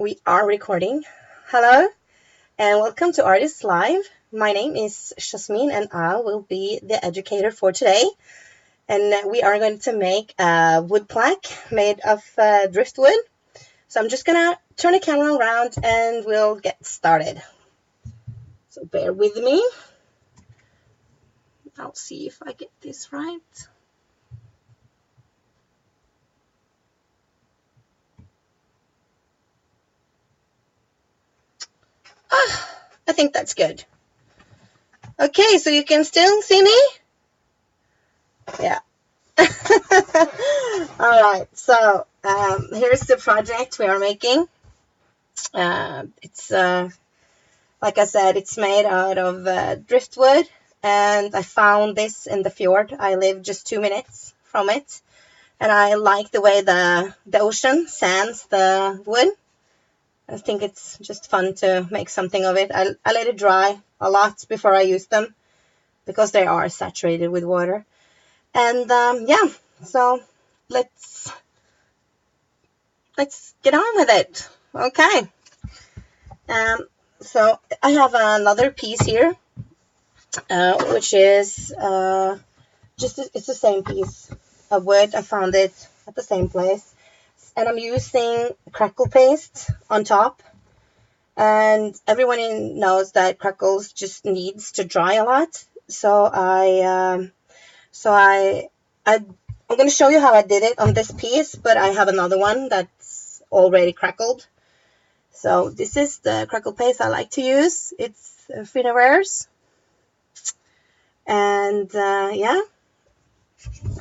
We are recording. Hello and welcome to Artists Live. My name is Yasmin and I will be the educator for today. And we are going to make a wood plaque made of driftwood. So I'm just gonna turn the camera around and we'll get started. So bear with me. I'll see if I get this right. I think that's good. Okay, so you can still see me? Yeah. All right, so here's the project we are making. It's like I said, it's made out of driftwood, and I found this in the fjord. I live just 2 minutes from it, and I like the way the ocean sands the wood. I think it's just fun to make something of it. I let it dry a lot before I use them because they are saturated with water. And yeah, so let's get on with it. Okay. So I have another piece here, which is it's the same piece of wood. I found it at the same place, and I'm using crackle paste on top. And everyone knows that crackles just needs to dry a lot. So I'm going to show you how I did it on this piece, but I have another one that's already crackled. So this is the crackle paste I like to use. It's Finnaware's. And yeah,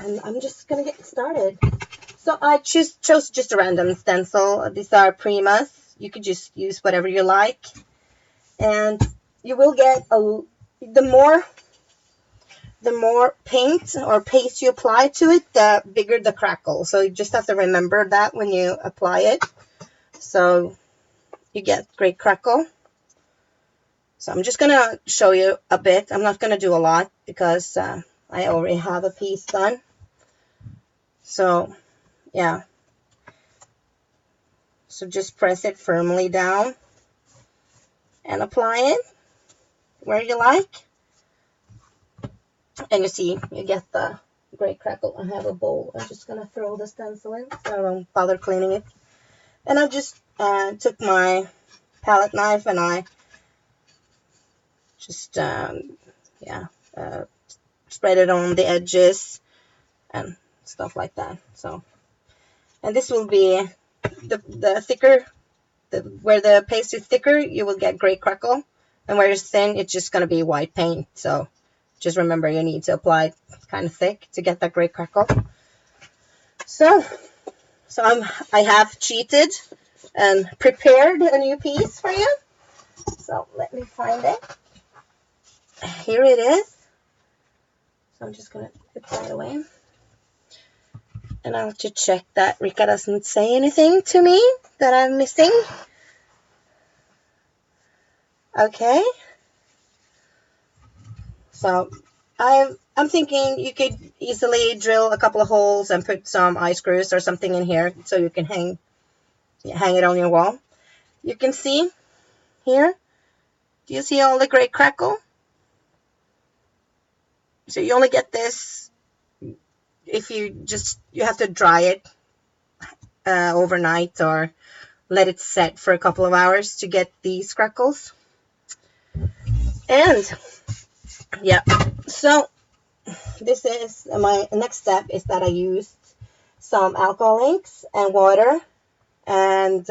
and I'm just going to get started. So I chose just a random stencil. These are Primas. You could just use whatever you like. And you will get the more paint or paste you apply to it, the bigger the crackle. So you just have to remember that when you apply it. So you get great crackle. So I'm just going to show you a bit. I'm not going to do a lot because I already have a piece done. So yeah. So just press it firmly down and apply it where you like. And you see, you get the great crackle. I have a bowl. I'm just going to throw the stencil in so I won't bother cleaning it. And I just took my palette knife and I just, spread it on the edges and stuff like that. So, and this will be the thicker, where the paste is thicker, you will get great crackle. And where it's thin, it's just going to be white paint. So just remember you need to apply it kind of thick to get that great crackle. So I have cheated and prepared a new piece for you. So let me find it. Here it is. So I'm just going to put that away. And I'll have to check that Rika doesn't say anything to me that I'm missing. Okay. So I'm thinking you could easily drill a couple of holes and put some eye screws or something in here so you can hang it on your wall. You can see here. Do you see all the great crackle? So you only get this if you have to dry it overnight or let it set for a couple of hours to get these crackles. And yeah, so this is my next step is that I used some alcohol inks and water, and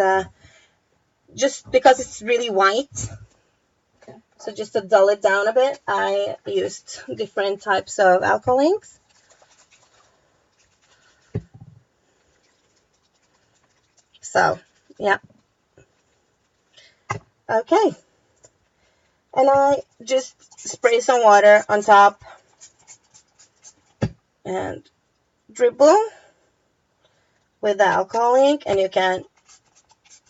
just because it's really white, so just to dull it down a bit, I used different types of alcohol inks. So yeah, okay, and I just spray some water on top and dribble with the alcohol ink, and you can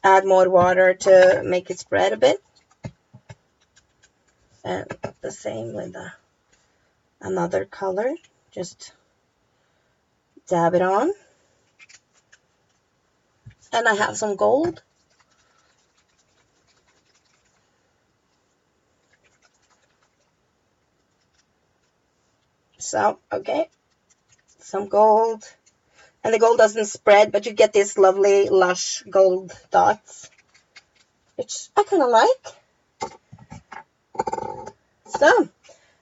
add more water to make it spread a bit. And the same with another color, just dab it on. And I have some gold, So, okay, some gold. And the gold doesn't spread, but you get these lovely, lush gold dots, which I kind of like. So,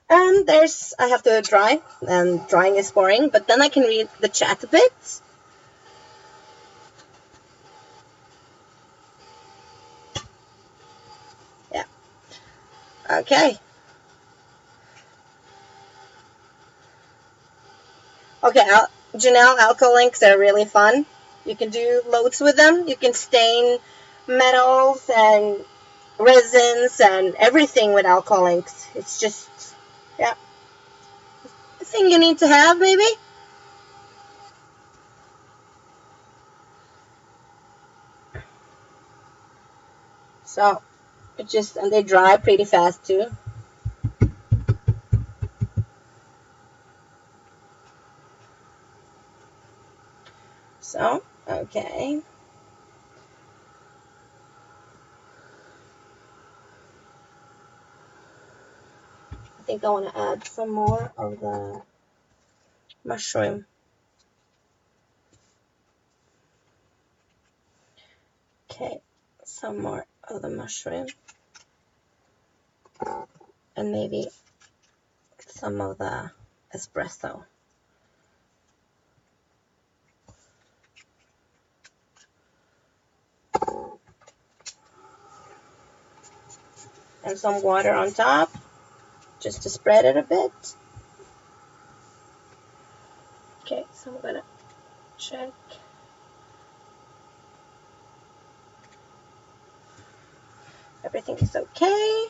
and I have to dry, and drying is boring, but then I can read the chat a bit. Yeah. Okay. Okay, Janelle, alcohol inks are really fun. You can do loads with them. You can stain metals and resins and everything with alcohol inks. It's just, yeah, a thing you need to have, maybe. So, and they dry pretty fast too. So, okay. I think I want to add some more of the mushroom. Okay, some more of the mushroom. And maybe some of the espresso. And some water on top, just to spread it a bit. Okay, so I'm gonna check. Everything is okay.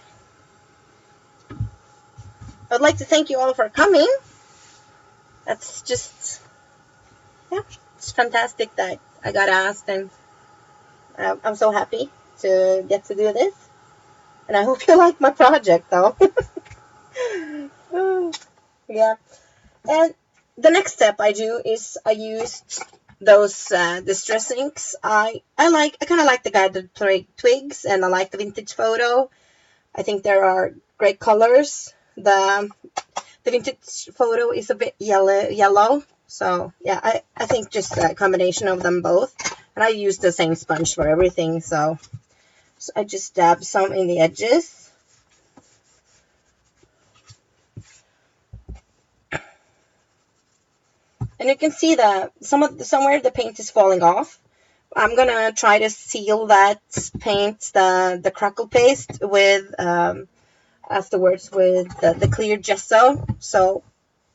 I'd like to thank you all for coming. That's just, yeah, it's fantastic that I got asked, and I'm so happy to get to do this. And I hope you like my project, though. Yeah. And the next step I do is I used those distress inks. I kind of like the guided twigs, and I like the vintage photo. I think there are great colors. The vintage photo is a bit yellow. So yeah, I think just a combination of them both. And I use the same sponge for everything, so I just dab some in the edges. And you can see that somewhere the paint is falling off. I'm gonna try to seal that paint, the crackle paste, with afterwards with the clear gesso, so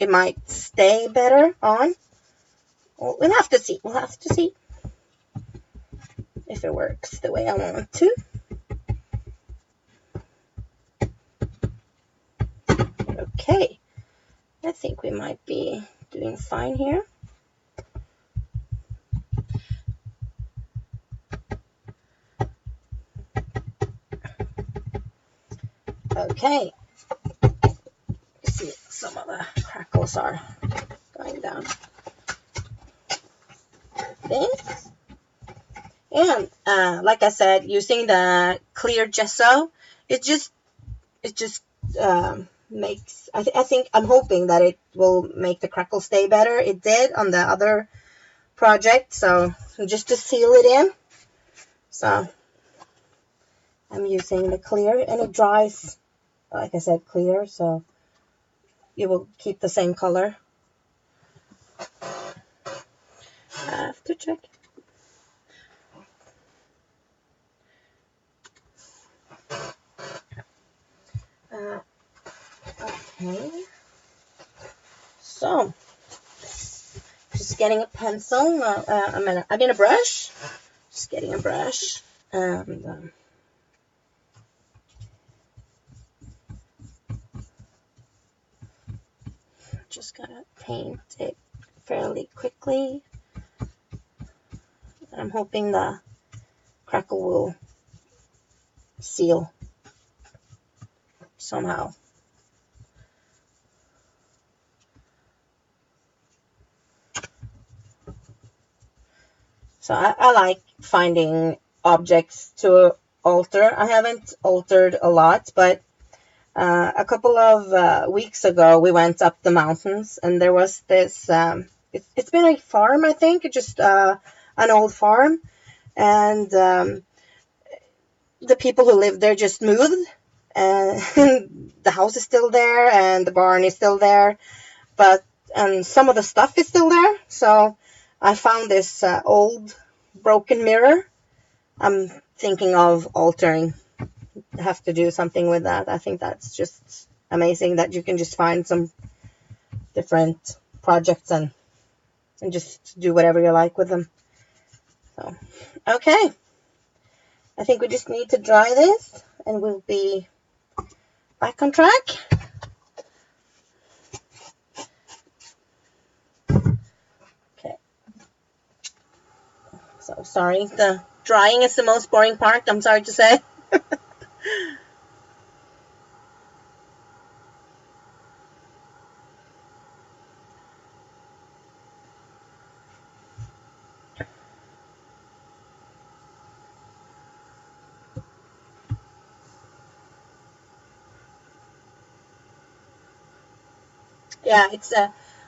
it might stay better on. We'll have to see. We'll have to see if it works the way I want to. Okay, I think we might be doing fine here. Okay, let's see, some of the crackles are going down. This. And like I said, using the clear gesso, it just makes. I think I'm hoping that it will make the crackle stay better. It did on the other project, so just to seal it in. So I'm using the clear, and it dries, like I said, clear, so you will keep the same color. I have to check. Okay. So, just getting a pencil. I mean a brush. Just getting a brush, and just gonna paint it fairly quickly. I'm hoping the crackle will seal somehow. So I like finding objects to alter. I haven't altered a lot, but A couple of weeks ago, we went up the mountains, and there was this. It's been a farm, I think, just an old farm, and the people who lived there just moved, and the house is still there, and the barn is still there, but and some of the stuff is still there. So I found this old broken mirror. I'm thinking of altering. Have to do something with that. I think that's just amazing that you can just find some different projects and just do whatever you like with them. So, okay. I think we just need to dry this and we'll be back on track. Okay. So sorry, the drying is the most boring part, I'm sorry to say. Yeah, it's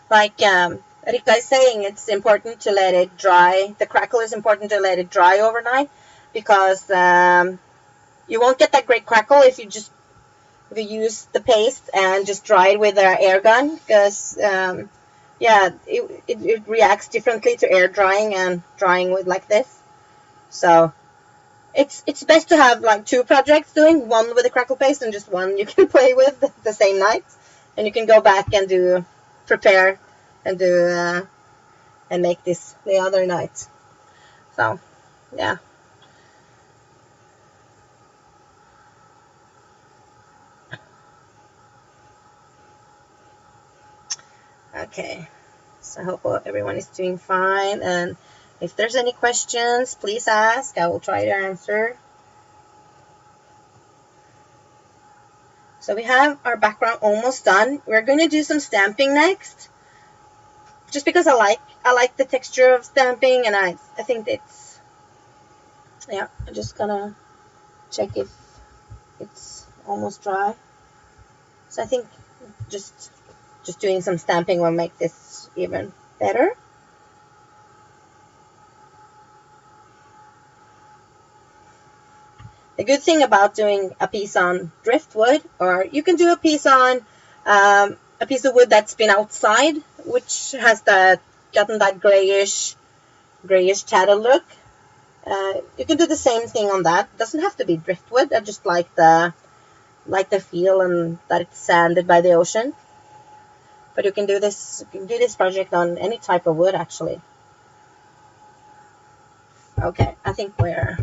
like Rika is saying, it's important to let it dry. The crackle is important to let it dry overnight because you won't get that great crackle if you use the paste and just dry it with an air gun because yeah, it reacts differently to air drying and drying with like this. So it's best to have like two projects doing, one with the crackle paste and just one you can play with the same night, and you can go back and do prepare and do and make this the other night. So yeah. Okay. So I hope everyone is doing fine, and if there's any questions, please ask. I will try to answer. So we have our background almost done. We're going to do some stamping next, just because I like the texture of stamping, and I think it's, yeah. I'm just gonna check if it's almost dry. So I think just doing some stamping will make this even better. The good thing about doing a piece on driftwood, or you can do a piece on a piece of wood that's been outside, which has gotten that grayish chattel look. You can do the same thing on that. It doesn't have to be driftwood. I just like the feel and that it's sanded by the ocean. But you can do this. You can do this project on any type of wood, actually. Okay, I think we're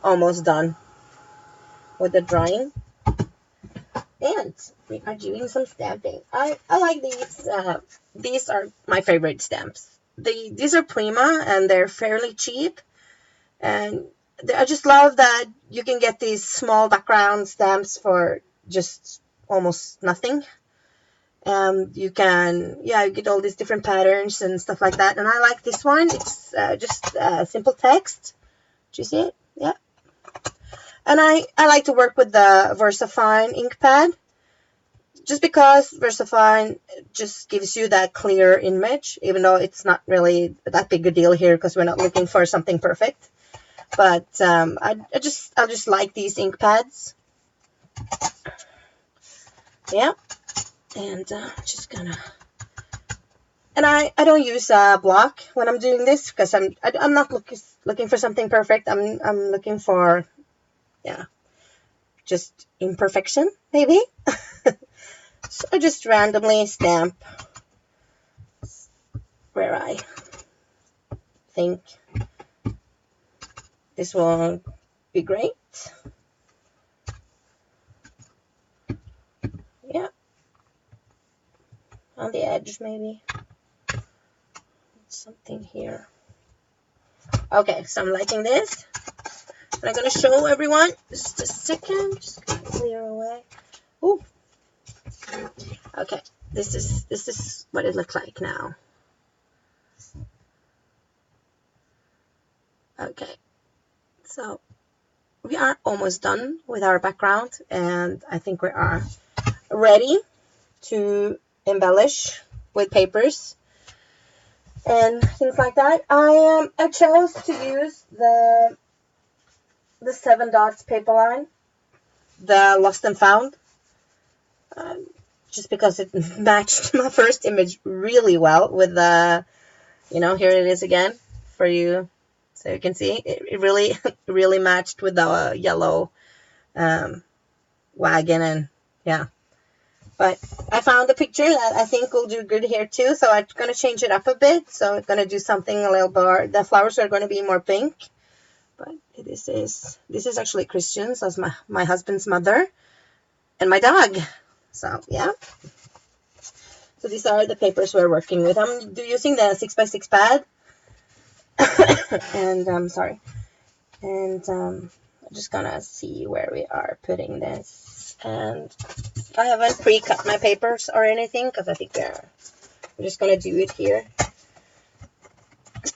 almost done with the drawing. And we are doing some stamping. I like these. These are my favorite stamps. These are Prima and they're fairly cheap. And I just love that you can get these small background stamps for just almost nothing. You can, yeah, you get all these different patterns and stuff like that. And I like this one. It's just simple text. Do you see it? Yeah. And I like to work with the VersaFine ink pad, just because VersaFine just gives you that clear image, even though it's not really that big a deal here because we're not looking for something perfect. But I just like these ink pads. Yeah, and just gonna. And I don't use a block when I'm doing this because I'm not looking for something perfect. I'm looking for, yeah, just imperfection maybe. So I just randomly stamp where I think this will be great. Yeah, on the edge maybe. Something here. Okay, so I'm liking this. And I'm going to show everyone. Just a second. Just going to clear away. Ooh. Okay, this is what it looks like now. Okay, so we are almost done with our background, and I think we are ready to embellish with papers and things like that. I chose to use the 7 dots paper line, the Lost and Found, just because it matched my first image really well with the, here it is again for you, so you can see it really really matched with the yellow wagon, and yeah. But I found a picture that I think will do good here too, so I'm going to change it up a bit. So I'm going to do something a little more, the flowers are going to be more pink. But this is actually Christian, so it's my husband's mother and my dog. So yeah. So these are the papers we're working with. I'm using the 6x6 pad. And I'm sorry. And I'm just going to see where we are putting this. And I haven't pre-cut my papers or anything because I think we're just gonna do it here.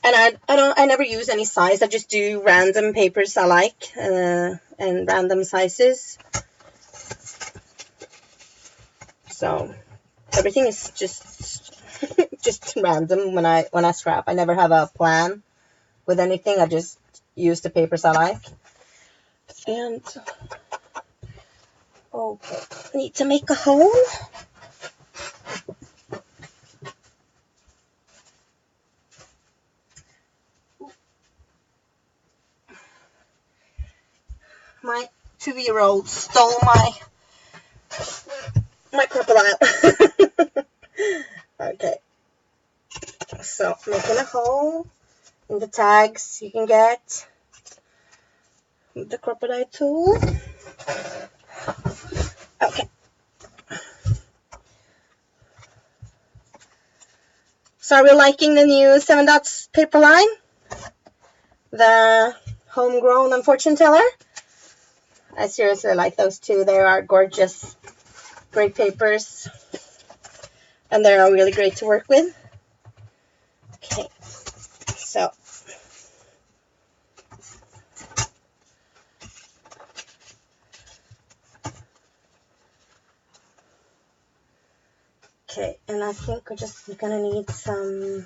And I never use any size. I just do random papers I like, and random sizes. So everything is just just random when I scrap. I never have a plan with anything. I just use the papers I like. And okay, need to make a hole. My 2-year-old stole my crocodile. Okay, so making a hole in the tags you can get with the crocodile tool. Okay. So are we liking the new 7 dots paper line? The homegrown and fortune teller? I seriously like those two. They are gorgeous, great papers, and they are really great to work with. Okay, so okay, and I think we're just gonna need a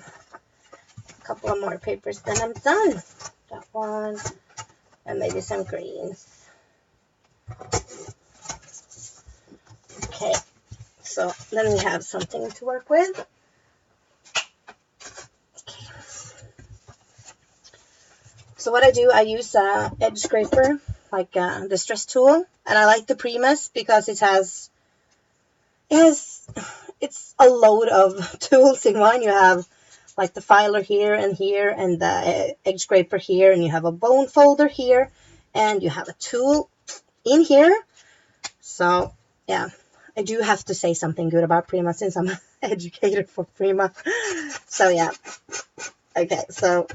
couple of more papers, then I'm done. That one, and maybe some greens. Okay, so then we have something to work with. Okay. So what I do, I use a edge scraper, like a distress tool, and I like the Primus because it's a load of tools in one. You have like the filer here, and the edge scraper here, and you have a bone folder here, and you have a tool in here. So yeah, I do have to say something good about Prima since I'm educated for Prima. So yeah, okay, so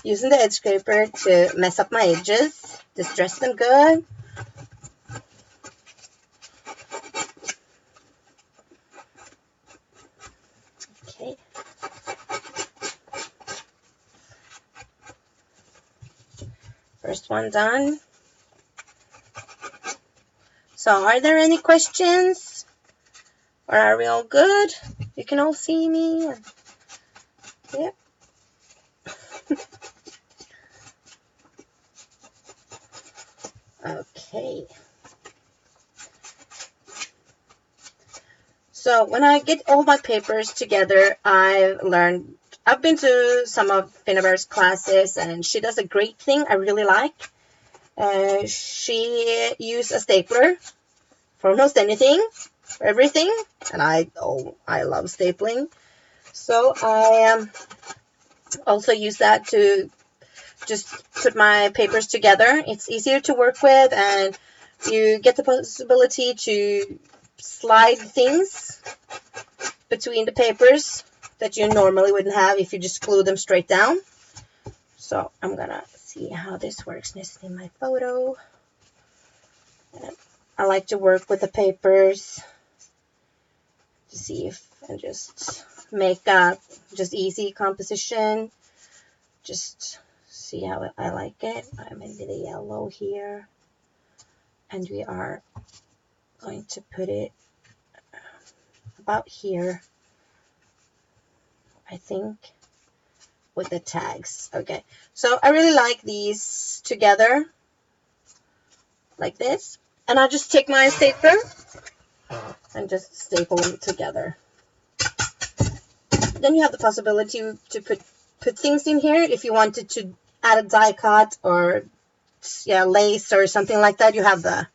using the edge scraper to mess up my edges, distress them good. Okay. First one done. So are there any questions? Or are we all good? You can all see me? Yep. Okay. So when I get all my papers together, I've been to some of Finnaber's classes, and she does a great thing I really like. She used a stapler for almost anything, for everything, and I love stapling. So I also use that to just put my papers together. It's easier to work with, and you get the possibility to slide things between the papers that you normally wouldn't have if you just glue them straight down. So I'm gonna see how this works next in my photo. And I like to work with the papers to see if and just make just easy composition. Just see how I like it. Maybe the yellow here, and we are going to put it about here, I think, with the tags. Okay, so I really like these together like this, and I'll just take my stapler and just staple them together. Then you have the possibility to put things in here if you wanted to add a die cut or lace or something like that. You have the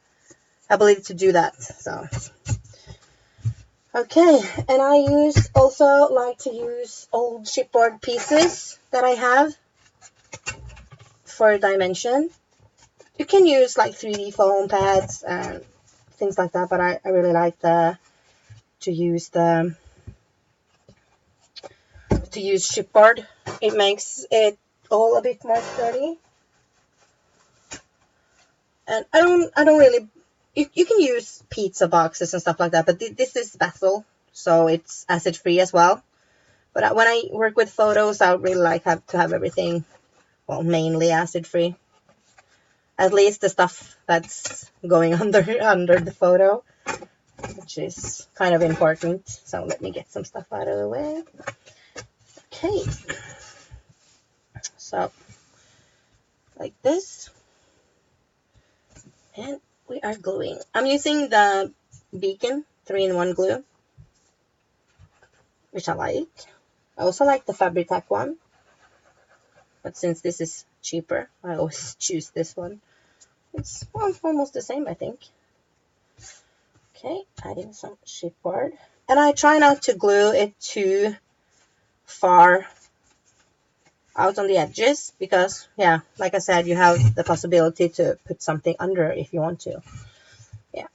ability to do that. So okay, and I also like to use old chipboard pieces that I have for dimension. You can use like 3D foam pads and things like that, but I really like to use chipboard. It makes it all a bit more sturdy. And I don't really, you can use pizza boxes and stuff like that, but this is basil, so it's acid free as well. But when I work with photos, I really like to have everything, well, mainly acid free. At least the stuff that's going under the photo, which is kind of important. So let me get some stuff out of the way. Okay, so like this, and we are gluing. I'm using the Beacon 3-in-1 glue, which I like. I also like the Fabri-Tac one, but since this is cheaper, I always choose this one. It's almost the same, I think. Okay, adding some chipboard, and I try not to glue it too far out on the edges because, yeah, like I said, you have the possibility to put something under if you want to. Yeah.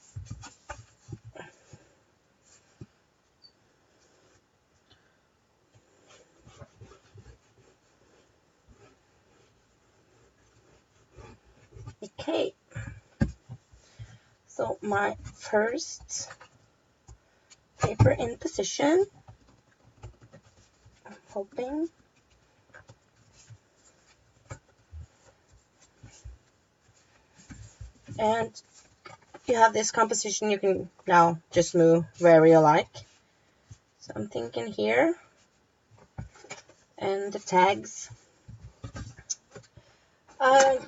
Okay. So my first paper in position. I'm hoping. And you have this composition, you can now just move wherever you like. So I'm thinking here, and the tags.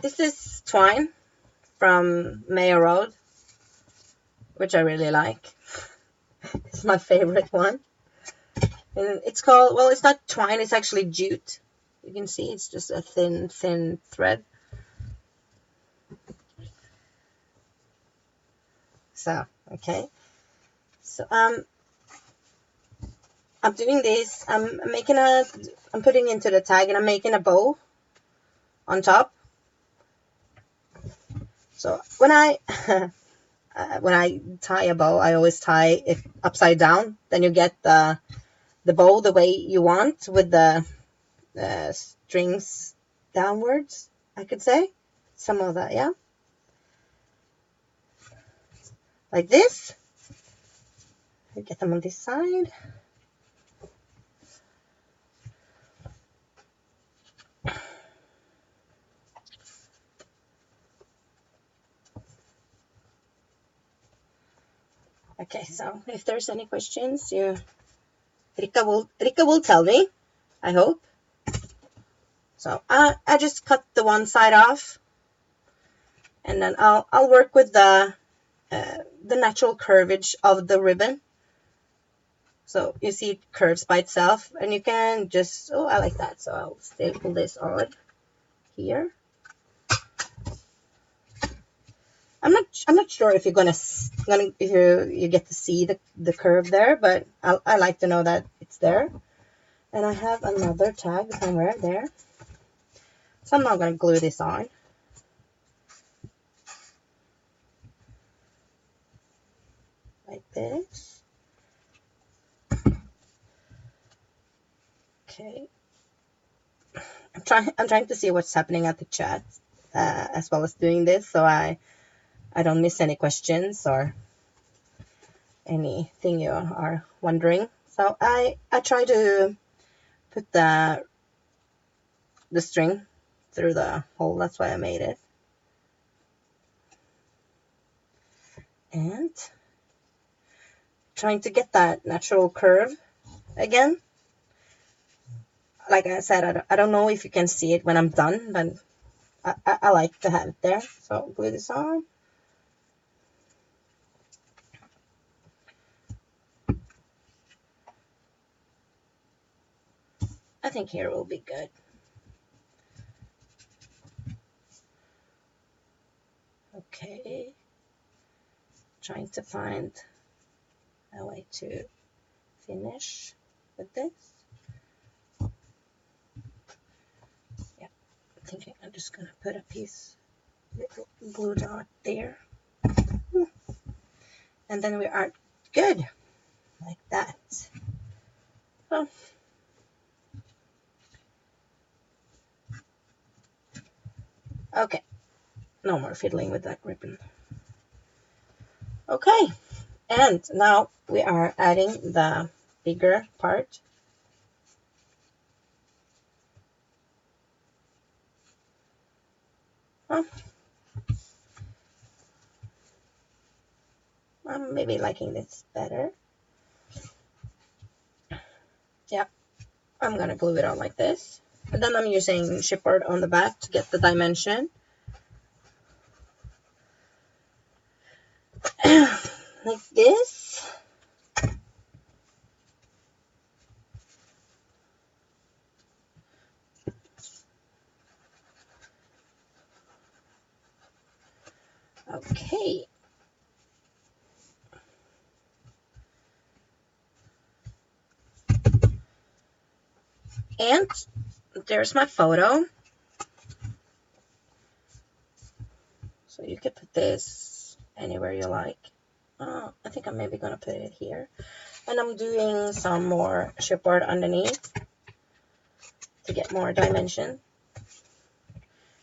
This is twine from Mayo Road, which I really like. It's my favorite one. And it's called, well, it's not twine, it's actually jute. You can see it's just a thin thread. So, okay. So, I'm doing this. I'm putting into the tag, and I'm making a bow on top. So when I tie a bow, I always tie it upside down. Then you get the bow the way you want, with the strings downwards, I could say. Some of that, yeah. Like this. I get them on this side. Okay, so if there's any questions, Rika will tell me, I hope. So I just cut the one side off, and then I'll work with the natural curvage of the ribbon. So you see it curves by itself, and you can just, oh, I like that. So I'll staple this on here. I'm not sure if you're if you get to see the curve there, but I like to know that it's there. And I have another tag somewhere there, so I'm not gonna glue this on. Like this. Okay. I'm trying to see what's happening at the chat, as well as doing this, so I don't miss any questions or anything you are wondering. So I try to put the string through the hole. That's why I made it. And trying to get that natural curve again. Like I said, I don't know if you can see it when I'm done, but I like to have it there. So glue this on. I think here will be good. Okay. Trying to find a way to finish with this. Yeah, I think I'm just gonna put a piece little glue dot there. And then we are good. Like that. Oh. Okay. No more fiddling with that ribbon. Okay. And now we are adding the bigger part. Oh. I'm maybe liking this better. Yeah. I'm gonna glue it on like this. And then I'm using chipboard on the back to get the dimension. Like this. Okay. And there's my photo. So you could put this anywhere you like. I think I'm maybe gonna put it here. And I'm doing some more chipboard underneath to get more dimension.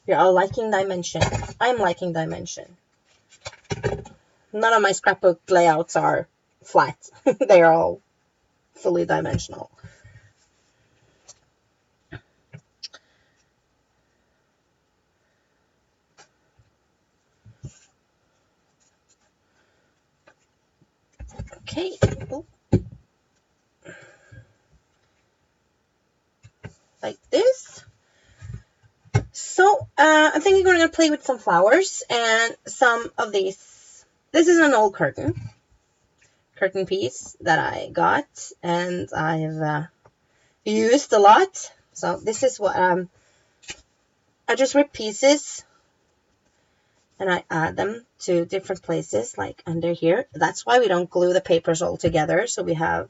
You're all liking dimension. I'm liking dimension. None of my scrapbook layouts are flat. They are all fully dimensional. Okay. Ooh. Like this. So I'm thinking we're going to play with some flowers and some of these. This is an old curtain piece that I got and I've used a lot. So this is what I just rip pieces and I add them to different places, like under here. That's why we don't glue the papers all together. So we have,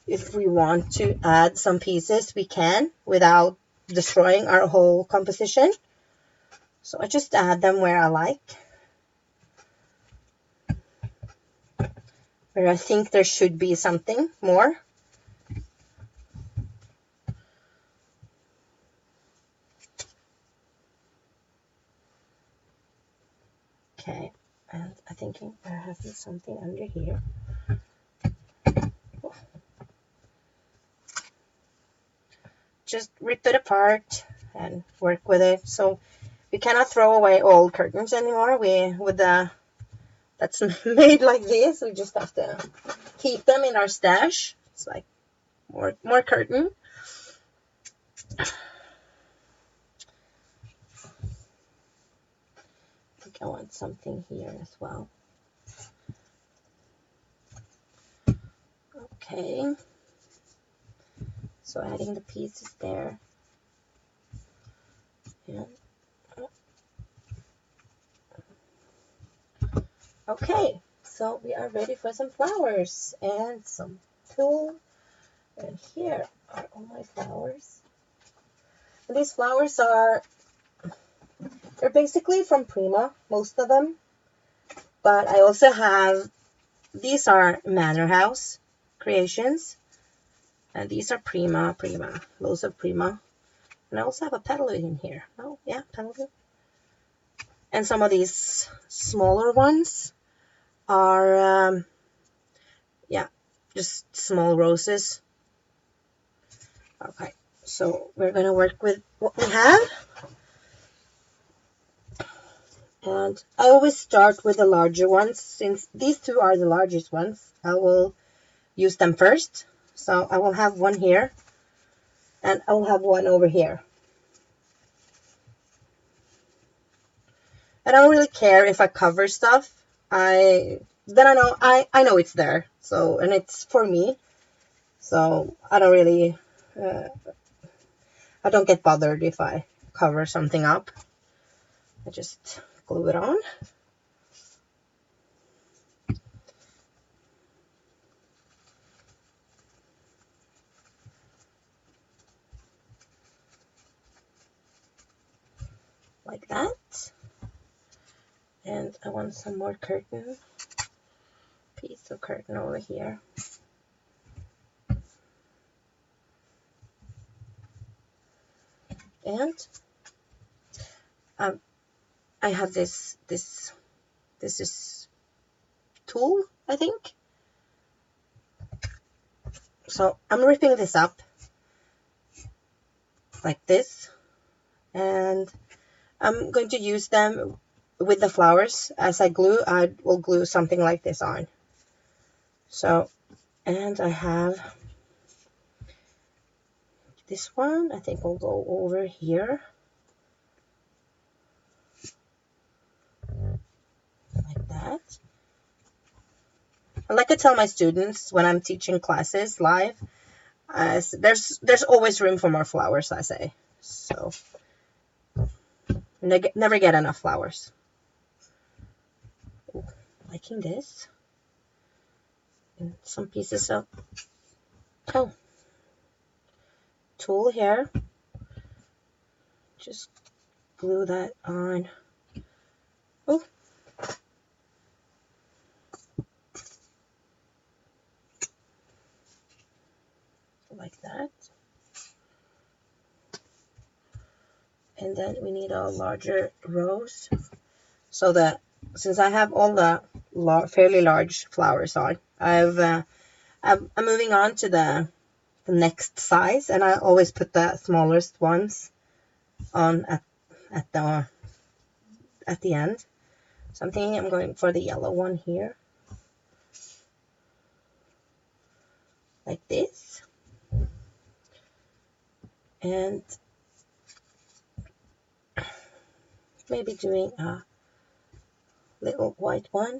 if we want to add some pieces, we can without destroying our whole composition. So I just add them where I like, where I think there should be something more. Okay, and I'm thinking I have something under here. Just rip it apart and work with it. So we cannot throw away old curtains anymore. With the that's made like this, we just have to keep them in our stash. It's like more curtain. I think I want something here as well. Okay. So adding the pieces there. Yeah. Okay, so we are ready for some flowers and some tulle. And here are all my flowers. And these flowers they're basically from Prima, most of them. But I also have, these are Manor House creations. And these are Prima, loads of Prima. And I also have a petal in here. Oh, yeah, petal. And some of these smaller ones are, yeah, just small roses. Okay, So we're going to work with what we have. And I always start with the larger ones. Since these two are the largest ones, I will use them first. So I will have one here, and I will have one over here. I don't really care if I cover stuff. I know it's there. So, and it's for me. So I don't really, I don't get bothered if I cover something up. I just glue it on. Like that. And I want some more curtain, piece of curtain over here. And I have this is tool, I think. So I'm ripping this up like this, and I'm going to use them with the flowers. As I glue, I will glue something like this on. So, and I have this one, I think will go over here. Like that. And like I tell my students when I'm teaching classes live, there's always room for more flowers, I say. So, never get enough flowers. Ooh, liking this. And some pieces of tool here. Just glue that on. Oh, like that. And then we need a larger rose, so that since I have all the fairly large flowers on, I'm moving on to the next size, and I always put the smallest ones on at the end. So I'm going for the yellow one here, like this, and maybe doing a little white one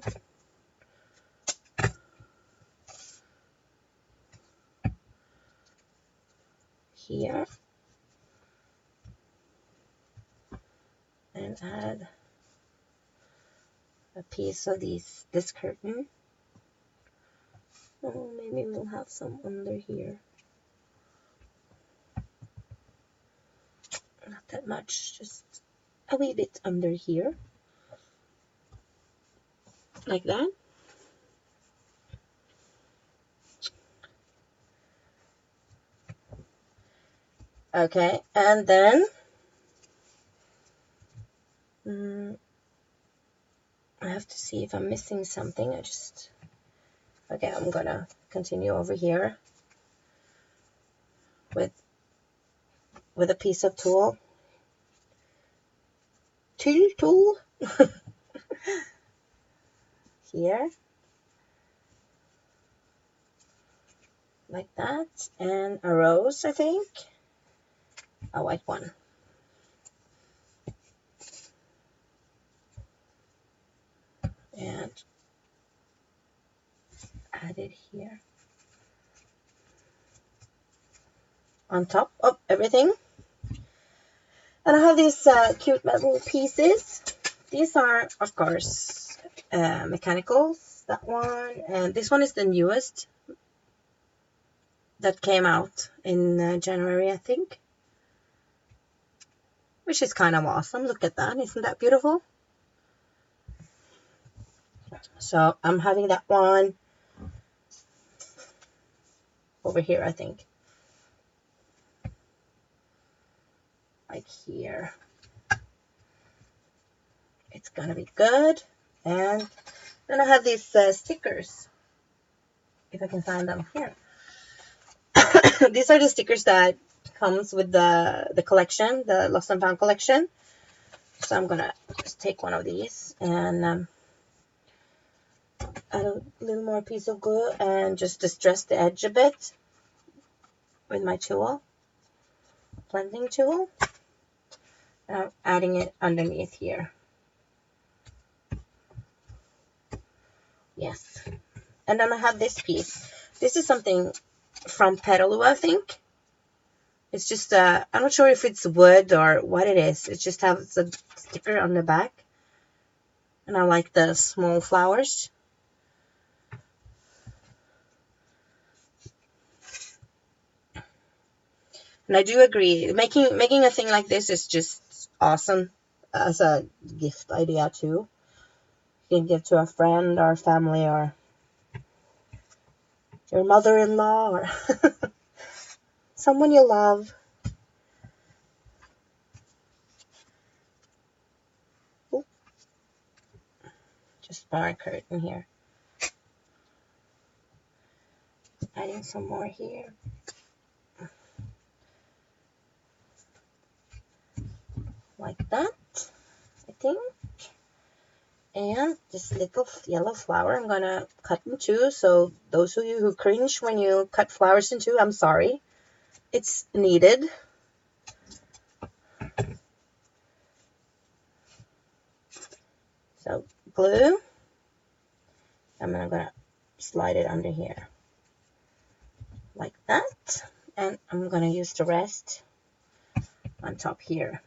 here, and add a piece of this curtain. Oh, maybe we'll have some under here. Not that much, just a wee bit under here, like that. Okay, and then I have to see if I'm missing something. Okay, I'm gonna continue over here with a piece of tool. Tool here, like that, and a rose, I think, a white one. And add it here on top of everything. And I have these cute metal pieces. These are, of course, mechanicals, that one, and this one is the newest that came out in January, I think, which is kind of awesome. Look at that, isn't that beautiful? So I'm having that one over here, I think, like here. It's gonna be good. And then I have these stickers, if I can find them here. These are the stickers that comes with the collection, the Lost and Found collection. So I'm gonna just take one of these and add a little more piece of glue and just distress the edge a bit with my tool, blending tool. And I'm adding it underneath here. Yes. And then I have this piece. This is something from Petaloo, I think. It's just, I'm not sure if it's wood or what it is. It just has a sticker on the back. And I like the small flowers. And I do agree. Making a thing like this is just awesome as a gift idea too. You can give to a friend or family or your mother-in-law or someone you love. Ooh. Just bar curtain here. Adding some more here. Like that, I think. And this little yellow flower, I'm gonna cut in two. So those of you who cringe when you cut flowers in two, I'm sorry. It's needed. So glue. And then I'm gonna slide it under here. Like that. And I'm gonna use the rest on top here.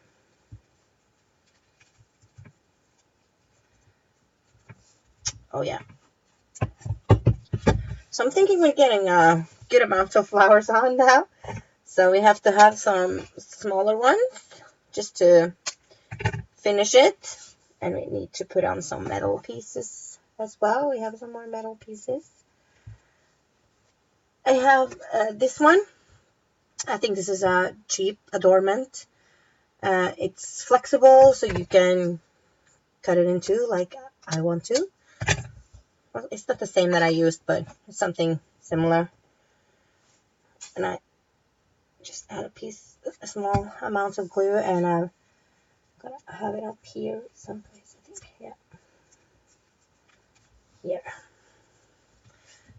Oh yeah. So I'm thinking we're getting a good amount of flowers on now. So we have to have some smaller ones just to finish it. And we need to put on some metal pieces as well. We have some more metal pieces. I have this one. I think this is a cheap adornment. It's flexible, so you can cut it in two like I want to. Well, it's not the same that I used, but it's something similar. And I just add a small amount of glue, and I'm gonna have it up here someplace, I think. Yeah. Here.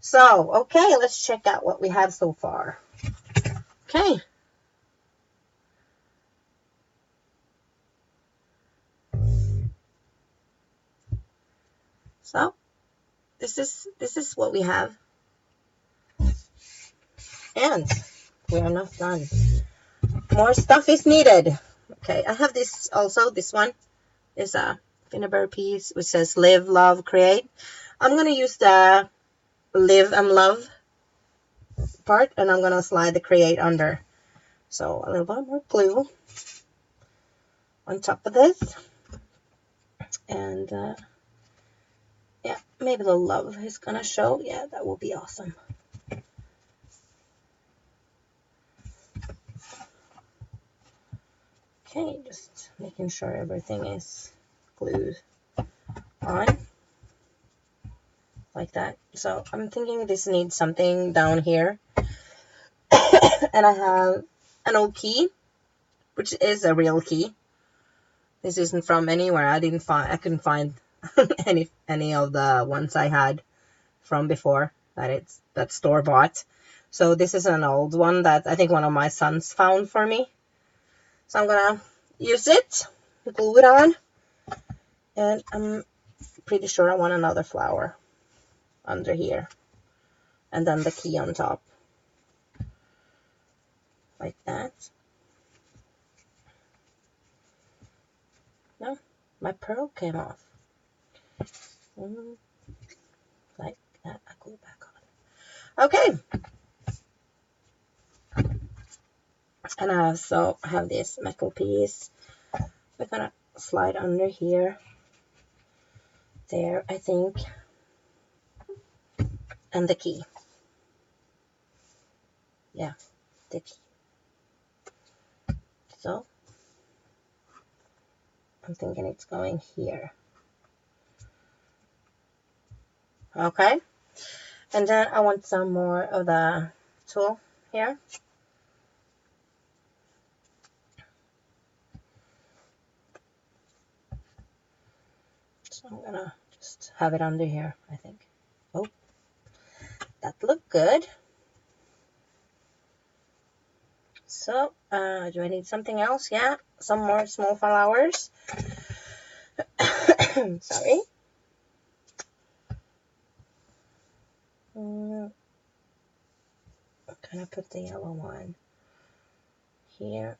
So, okay, let's check out what we have so far. Okay. So, this is what we have. And we are not done. More stuff is needed. Okay, I have this also. This one is a vinegar piece which says live, love, create. I'm going to use the live and love part, and I'm going to slide the create under. So a little bit more glue on top of this. And yeah, maybe the love is going to show. Yeah, that will be awesome. Okay, just making sure everything is glued on like that. So I'm thinking this needs something down here. And I have an old key, which is a real key. This isn't from anywhere. I couldn't find any of the ones I had from before that's store bought. So this is an old one that I think one of my sons found for me. So I'm gonna use it, glue it on, and I'm pretty sure I want another flower under here, and then the key on top, like that. No, my pearl came off. Like that. I glue back on. Okay. And I also have this metal piece. We're gonna slide under here. There, I think. And the key. Yeah, the key. So, I'm thinking it's going here. Okay. And then I want some more of the tool here. I'm gonna just have it under here, I think. Oh, that looked good. So, do I need something else? Yeah, some more small flowers. Sorry. I'm gonna put the yellow one here.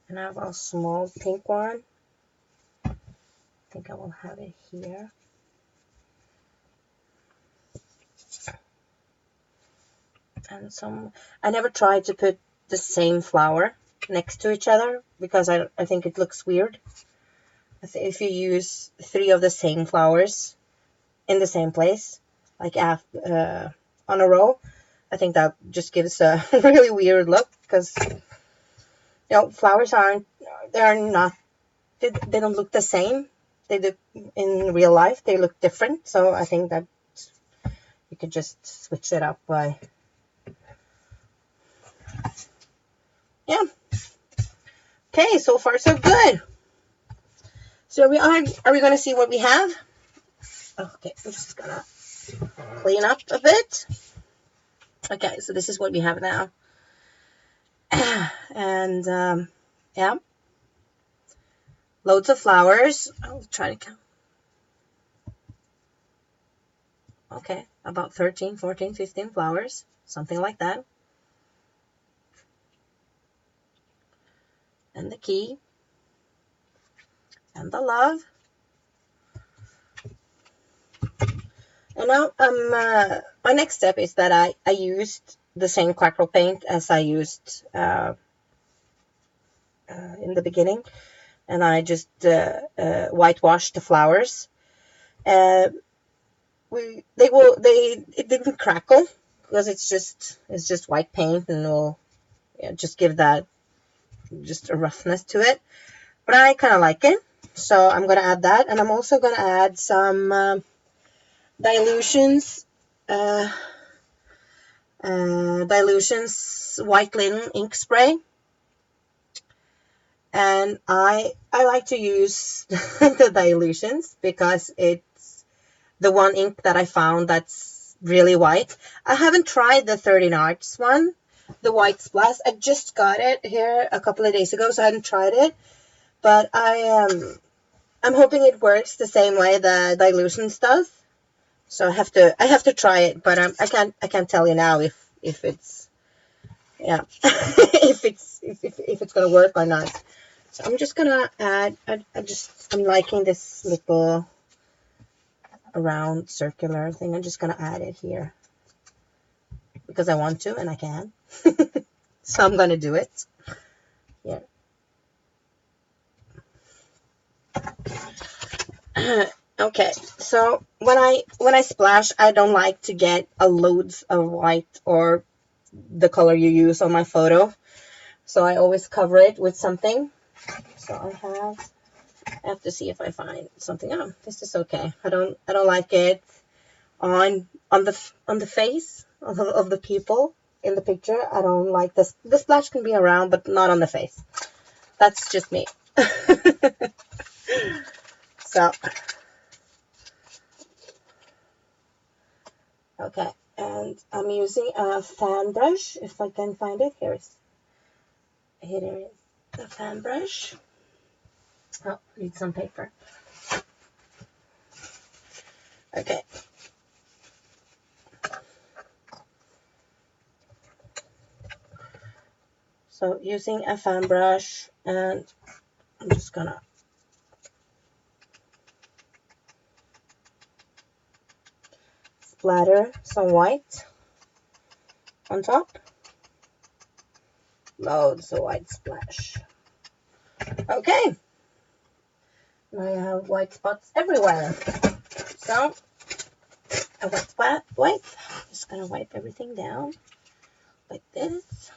And I have a small pink one. I think I will have it here. And some, I never tried to put the same flower next to each other because I think it looks weird. If you use 3 of the same flowers in the same place, like on a row, I think that just gives a really weird look because, flowers they don't look the same. They do in real life, they look different. So I think that you could just switch it up by, yeah. Okay, so far so good. So are we going to see what we have? Okay, I'm just gonna clean up a bit. Okay, so this is what we have now. And yeah, loads of flowers. I'll try to count. Okay, about 13, 14, 15 flowers, something like that. And the key. And the love. And now my next step is that I used the same crackle paint as I used in the beginning, and I just whitewashed the flowers. It didn't crackle because it's just white paint, and will just give that just a roughness to it. But I kind of like it, so I'm gonna add that, and I'm also gonna add some dilutions. Dilutions white linen ink spray, and I like to use the dilutions because it's the one ink that I found that's really white. I haven't tried the 13 Arts one, the white splash. I just got it here a couple of days ago, so I hadn't tried it, but I'm hoping it works the same way the dilutions does. So I have to try it, but I can't tell you now if it's, yeah, if it's gonna work or not. So I'm just gonna add. I'm liking this little round circular thing. I'm just gonna add it here because I want to and I can. So I'm gonna do it. Yeah. Okay. So when I splash, I don't like to get a loads of white or the color you use on my photo. So I always cover it with something. So I have to see if I find something. Oh, this is okay. I don't like it on the face of the people in the picture. I don't like this. The splash can be around, but not on the face. That's just me. So okay, and I'm using a fan brush if I can find it. Here is the fan brush. Oh, need some paper. Okay. So using a fan brush, and I'm just gonna splatter some white on top. Loads of white splash. Okay. Now I have white spots everywhere. So a wet spot wipe. Just gonna wipe everything down like this.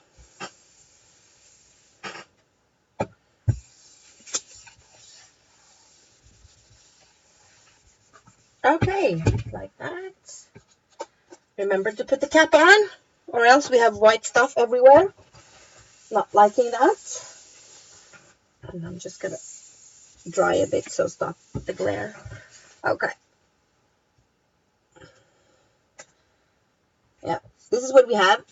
Okay, like that. Remember to put the cap on, or else we have white stuff everywhere. Not liking that. And I'm just gonna dry a bit, so stop the glare. Okay. Yeah, this is what we have.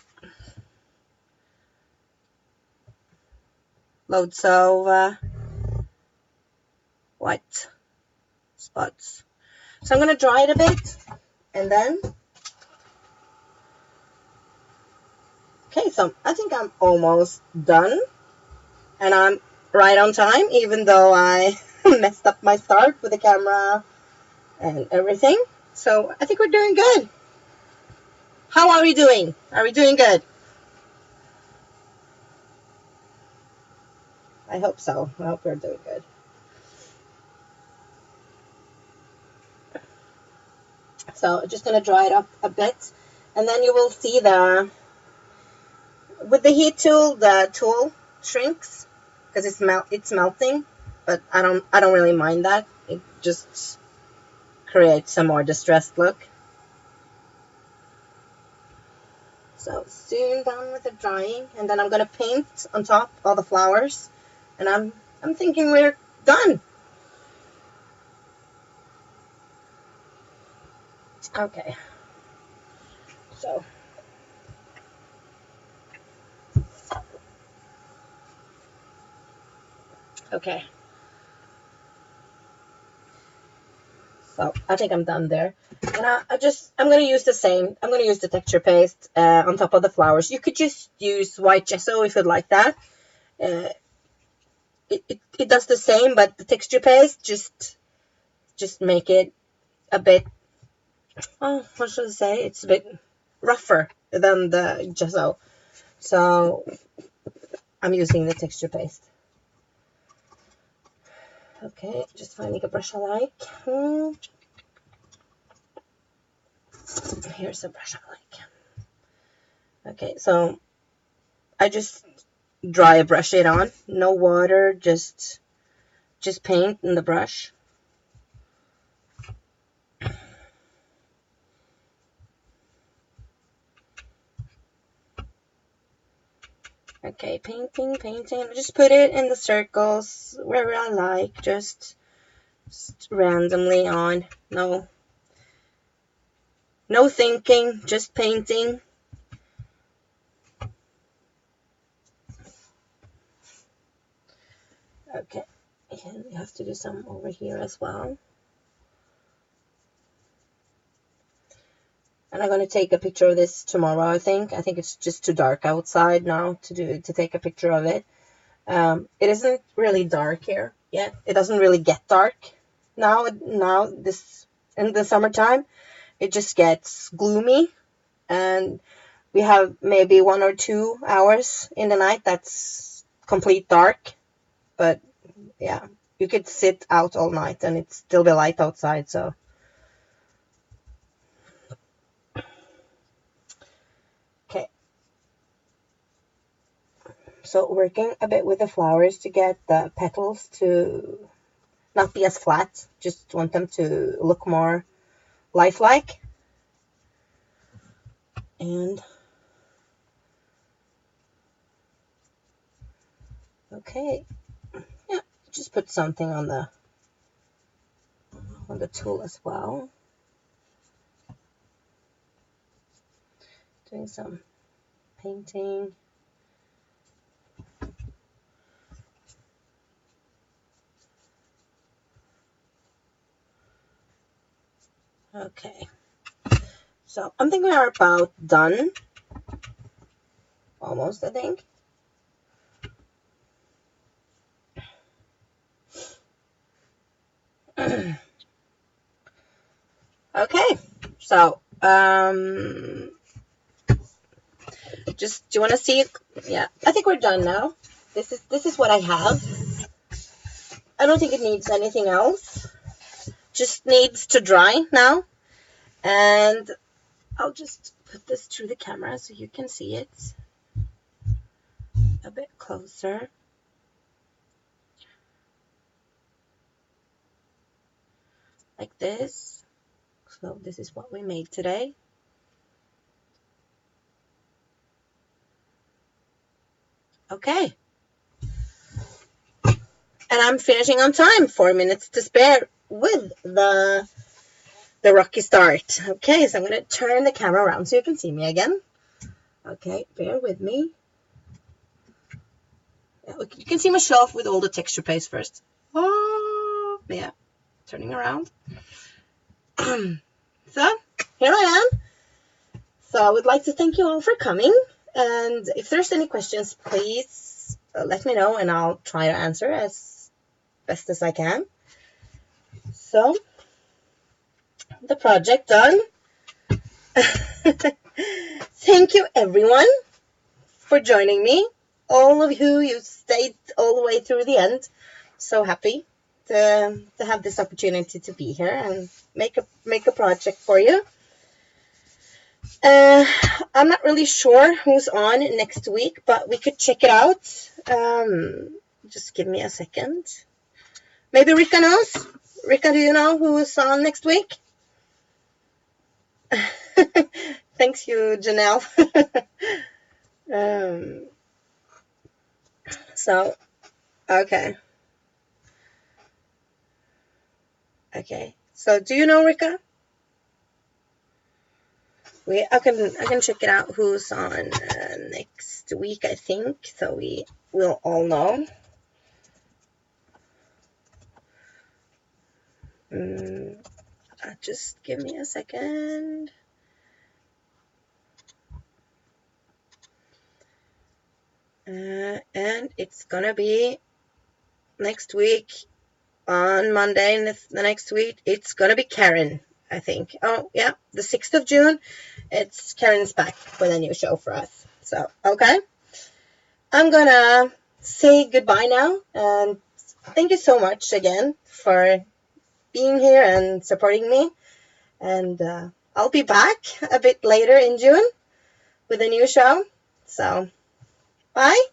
Loads of white spots. So I'm going to dry it a bit, and then, okay, so I think I'm almost done, and I'm right on time, even though I messed up my start with the camera and everything. So I think we're doing good. How are we doing? Are we doing good? I hope so. I hope we're doing good. So I'm just going to dry it up a bit, and then you will see with the heat tool, the tool shrinks because it's melting, but I don't really mind that. It just creates a more distressed look. So soon done with the drying, and then I'm gonna paint on top all the flowers, and I'm thinking we're done. Okay. So okay. So I think I'm done there. And I'm going to use the same. I'm going to use the texture paste on top of the flowers. You could just use white gesso if you'd like that. Uh, it does the same, but the texture paste just make it a bit, oh, what should I say? It's a bit rougher than the gesso. So I'm using the texture paste. Okay, just finding a brush I like. Here's a brush I like. Okay, so I just dry brush it on. No water, just paint in the brush. Okay, painting. Just put it in the circles wherever I like, just randomly on. No thinking, just painting. Okay, and we have to do some over here as well. And I'm gonna take a picture of this tomorrow. I think it's just too dark outside now to take a picture of it. It isn't really dark here yet. It doesn't really get dark now. This in the summertime, it just gets gloomy, and we have maybe 1 or 2 hours in the night that's complete dark. But yeah, you could sit out all night and it still be light outside. So okay. So working a bit with the flowers to get the petals to not be as flat. Just want them to look more lifelike. And okay, yeah, just put something on the tool as well. Doing some painting. Okay, so I'm thinking we are about done. Almost, I think. Okay, so just do you want to see it? Yeah, I think we're done now. This is what I have. I don't think it needs anything else. Just needs to dry now, and I'll just put this through the camera so you can see it a bit closer. Like this. So this is what we made today. Okay. And I'm finishing on time, 4 minutes to spare with the rocky start. Okay, so I'm going to turn the camera around so you can see me again. Okay, bear with me. You can see myself with all the texture paste first. Oh, yeah, turning around. So, here I am. So I would like to thank you all for coming. And if there's any questions, please let me know and I'll try to answer as best as I can. So, the project done. Thank you everyone for joining me. All of you stayed all the way through the end. So happy to have this opportunity to be here and make a project for you. I'm not really sure who's on next week, but we could check it out. Just give me a second. Maybe Rika knows. Rika, do you know who's on next week? Thanks you, Janelle. So, okay. Okay. So, do you know Rika? I can check it out who's on next week, I think, so we will all know. Just give me a second. And it's gonna be next week on Monday, the next week. It's gonna be Karen, I think. Oh yeah, the 6th of June. It's Karen's back with a new show for us. So okay, I'm gonna say goodbye now, and thank you so much again for being here and supporting me. And I'll be back a bit later in June with a new show. So bye.